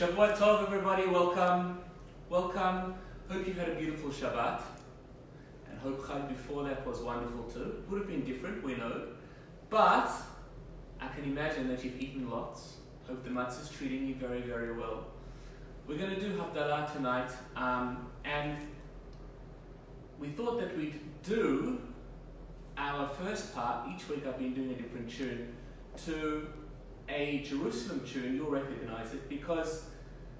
Shabbat Tov, everybody. Welcome. Welcome. Hope you had a beautiful Shabbat. And hope Chag before that was wonderful too. Would have been different, we know. But I can imagine that you've eaten lots. Hope the matzah is treating you very, very well. We're going to do Havdala tonight. And we thought that we'd do our first part. Each week I've been doing a different tune to a Jerusalem tune. You'll recognize it because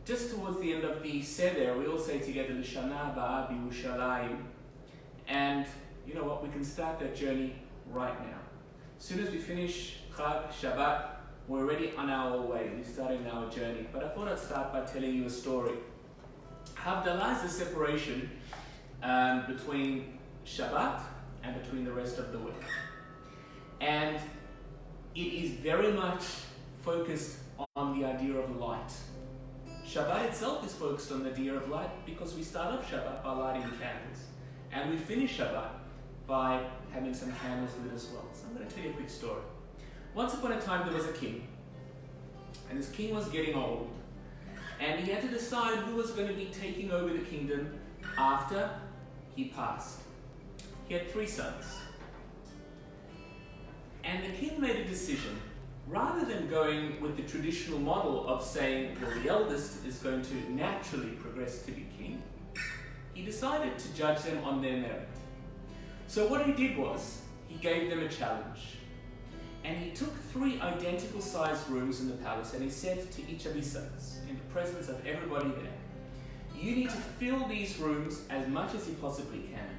just towards the end of the Seder, we all say together, L'Shana Haba B'Yerushalayim. And you know what? We can start that journey right now. As soon as we finish Chag, Shabbat, we're already on our way. We're starting our journey. But I thought I'd start by telling you a story. Havdala is the separation between Shabbat and between the rest of the week. And it is very much focused on the idea of light. Shabbat itself is focused on the idea of light because we start off Shabbat by lighting candles. And we finish Shabbat by having some candles lit as well. So I'm going to tell you a quick story. Once upon a time there was a king. And this king was getting old. And he had to decide who was going to be taking over the kingdom after he passed. He had 3 sons. And the king made a decision. Rather than going with the traditional model of saying, well, the eldest is going to naturally progress to be king, he decided to judge them on their merit. So what he did was, he gave them a challenge. And he took 3 identical sized rooms in the palace and he said to each of his sons, in the presence of everybody there, you need to fill these rooms as much as you possibly can.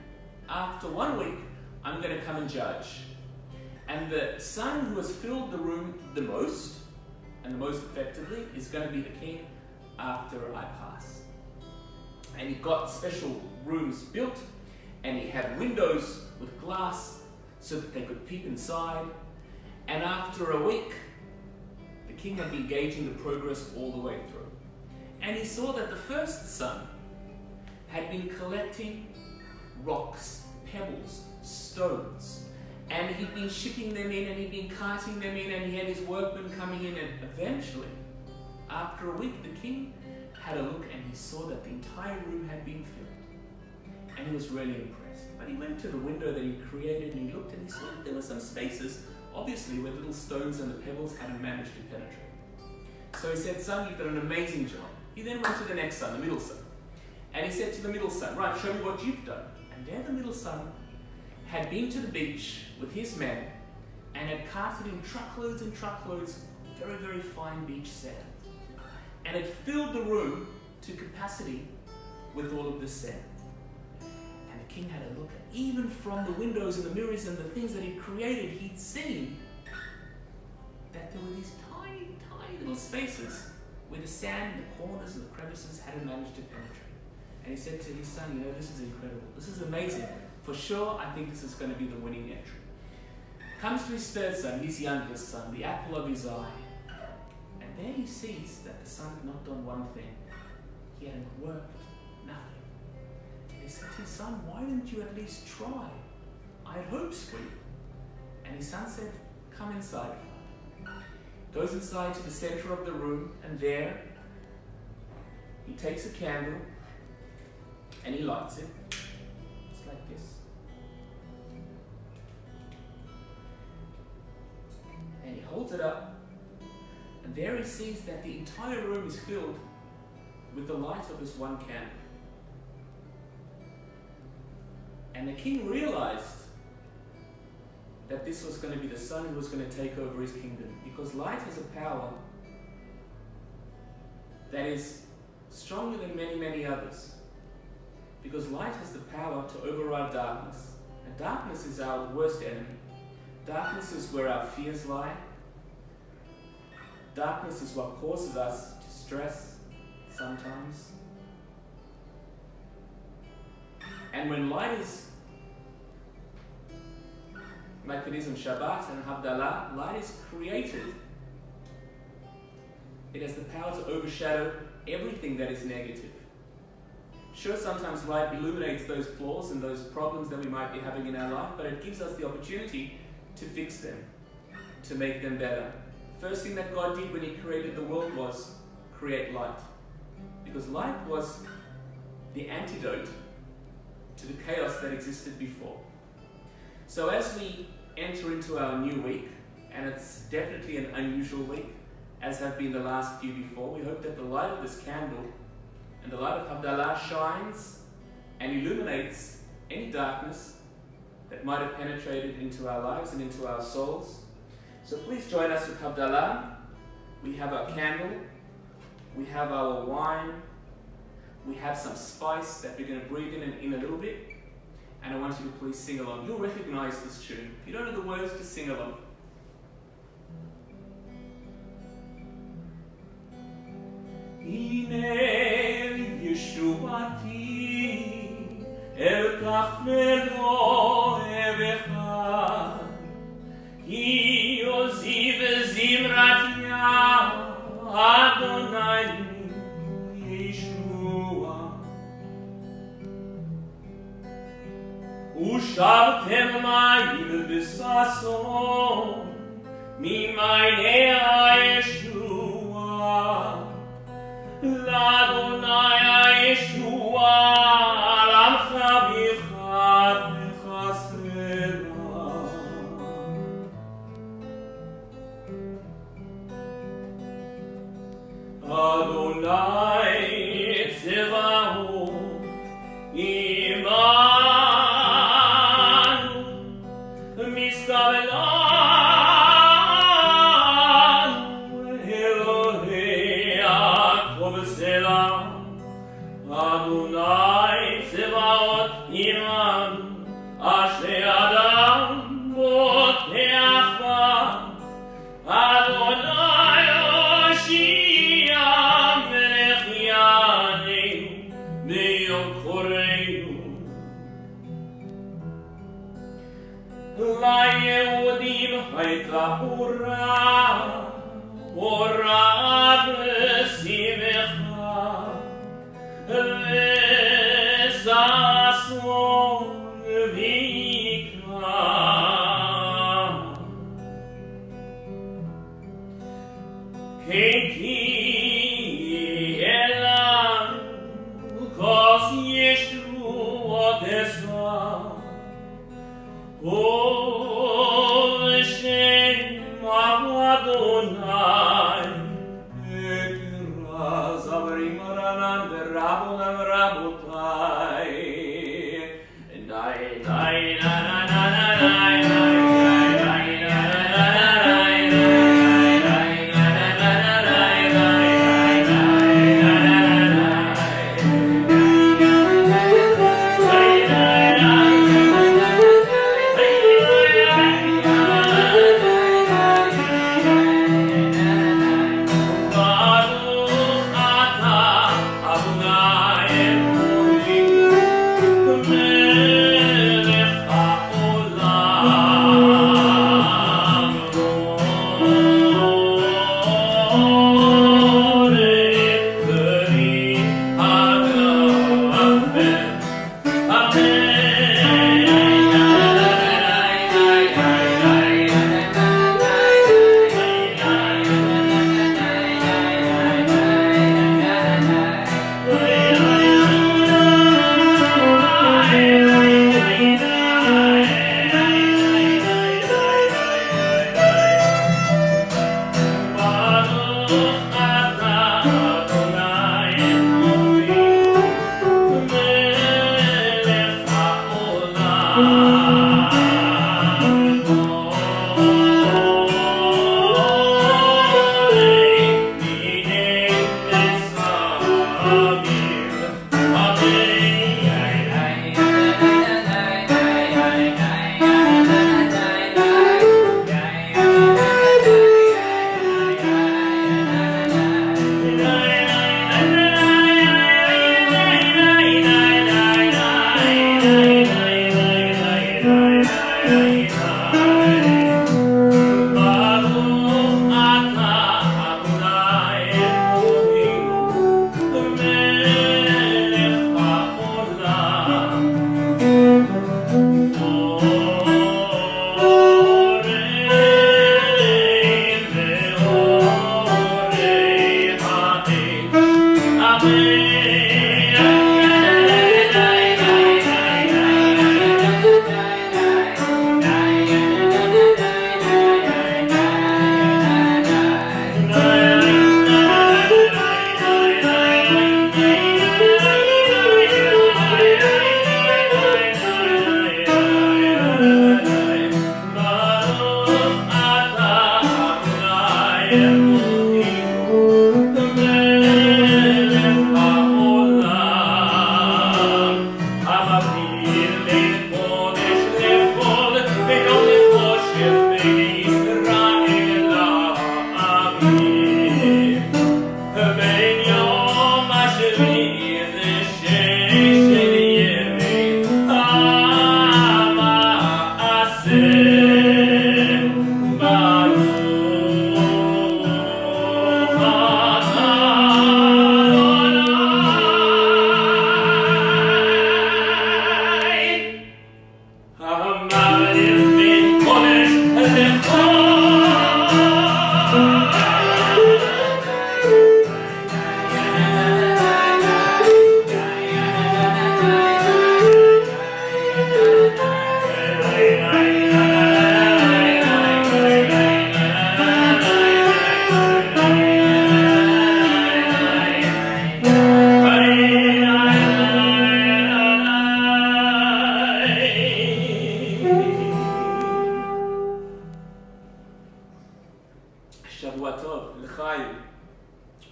After 1 week, I'm going to come and judge. And the son who has filled the room the most, and the most effectively, is going to be the king after I pass. And he got special rooms built, and he had windows with glass so that they could peep inside. And after a week, the king had been gauging the progress all the way through. And he saw that the first son had been collecting rocks, pebbles, stones, and he'd been shipping them in and he'd been carting them in and he had his workmen coming in, and eventually, after a week, the king had a look and he saw that the entire room had been filled. And he was really impressed. But he went to the window that he created and he looked and he saw that there were some spaces, obviously, where little stones and the pebbles hadn't managed to penetrate. So he said, son, you've done an amazing job. He then went to the next son, the middle son. And he said to the middle son, right, show me what you've done. And there the middle son had been to the beach with his men and had carted in truckloads and truckloads of very, very fine beach sand. And had filled the room to capacity with all of this sand. And the king had a look at, even from the windows and the mirrors and the things that he'd created, he'd seen that there were these tiny, tiny little spaces where the sand and the corners and the crevices hadn't managed to penetrate. And he said to his son, this is incredible. This is amazing. For sure, I think this is going to be the winning entry. Comes to his 3rd son, his youngest son, the apple of his eye. And there he sees that the son had not done one thing. He hadn't worked, nothing. And he said to his son, why didn't you at least try? I had hopes for you. And his son said, come inside. Goes inside to the center of the room, and there he takes a candle and he lights it. Just like this. And he holds it up, and there he sees that the entire room is filled with the light of this one candle. And the king realized that this was going to be the son who was going to take over his kingdom, because light has a power that is stronger than many, many others. Because light has the power to override darkness. And darkness is our worst enemy. Darkness is where our fears lie. Darkness is what causes us to stress sometimes. And when light is, like it is in Shabbat and Havdala, light is created. It has the power to overshadow everything that is negative. Sure, sometimes light illuminates those flaws and those problems that we might be having in our life, but it gives us the opportunity to fix them, to make them better. First thing that God did when He created the world was create light. Because light was the antidote to the chaos that existed before. So as we enter into our new week, and it's definitely an unusual week, as have been the last few before, we hope that the light of this candle and the light of Havdala shines and illuminates any darkness that might have penetrated into our lives and into our souls. So please join us with Havdala. We have our candle, we have our wine, we have some spice that we're going to breathe in a little bit, and I want you to please sing along. You'll recognize this tune. If you don't know the words, just sing along. Hine Yeshuati el kafelo evecha Ki oziv zimrat ya Adonai Yeshua Ushavtem mayim b'sason Mimayne Yeshua L'Adonai Yeshua Alamcha b'chad b'chasera Adonai Tzevaot Imanu Miskabelanu Elohei Yaakov Selah Adonai Tzevaot Imanu Asher Adam Boteach Ba Adonai Oshia Melech Yaneinu B'yom Choreinu LaYehudim hayta ora b'simcha v'sason v'yikra Ki elam kos Yeshuot esah Oh, Shem Adonai, Ekra Zavrim Ranan Verabonam Rabotai, Nai Nai Nai Nai Nai Hey!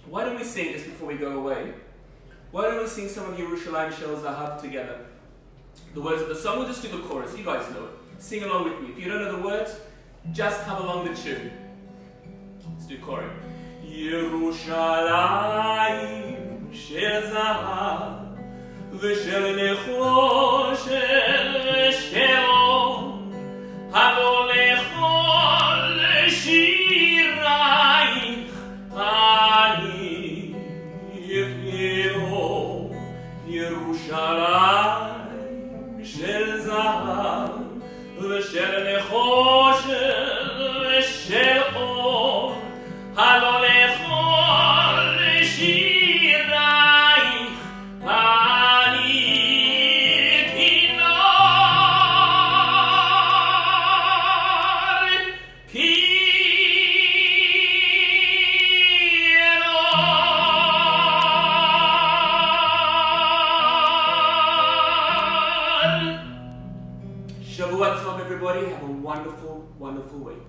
Why don't we sing just before we go away? Why don't we sing some of Yerushalayim Shel Zahav together? The words of the song, we'll just do the chorus. You guys know it. Sing along with me. If you don't know the words, just hum along the tune. Let's do chorus. Yerushalayim Shel Zahav V'Shel Nechoshet V'Shel Or Havo Lechol Shirayich Ani Yifneo Yerushalayim Shel Zahav V'Shel Nechoshet V'Shel Or Havo Lechol Shirayich Ani Shavua Tov, everybody. Have a wonderful, wonderful week.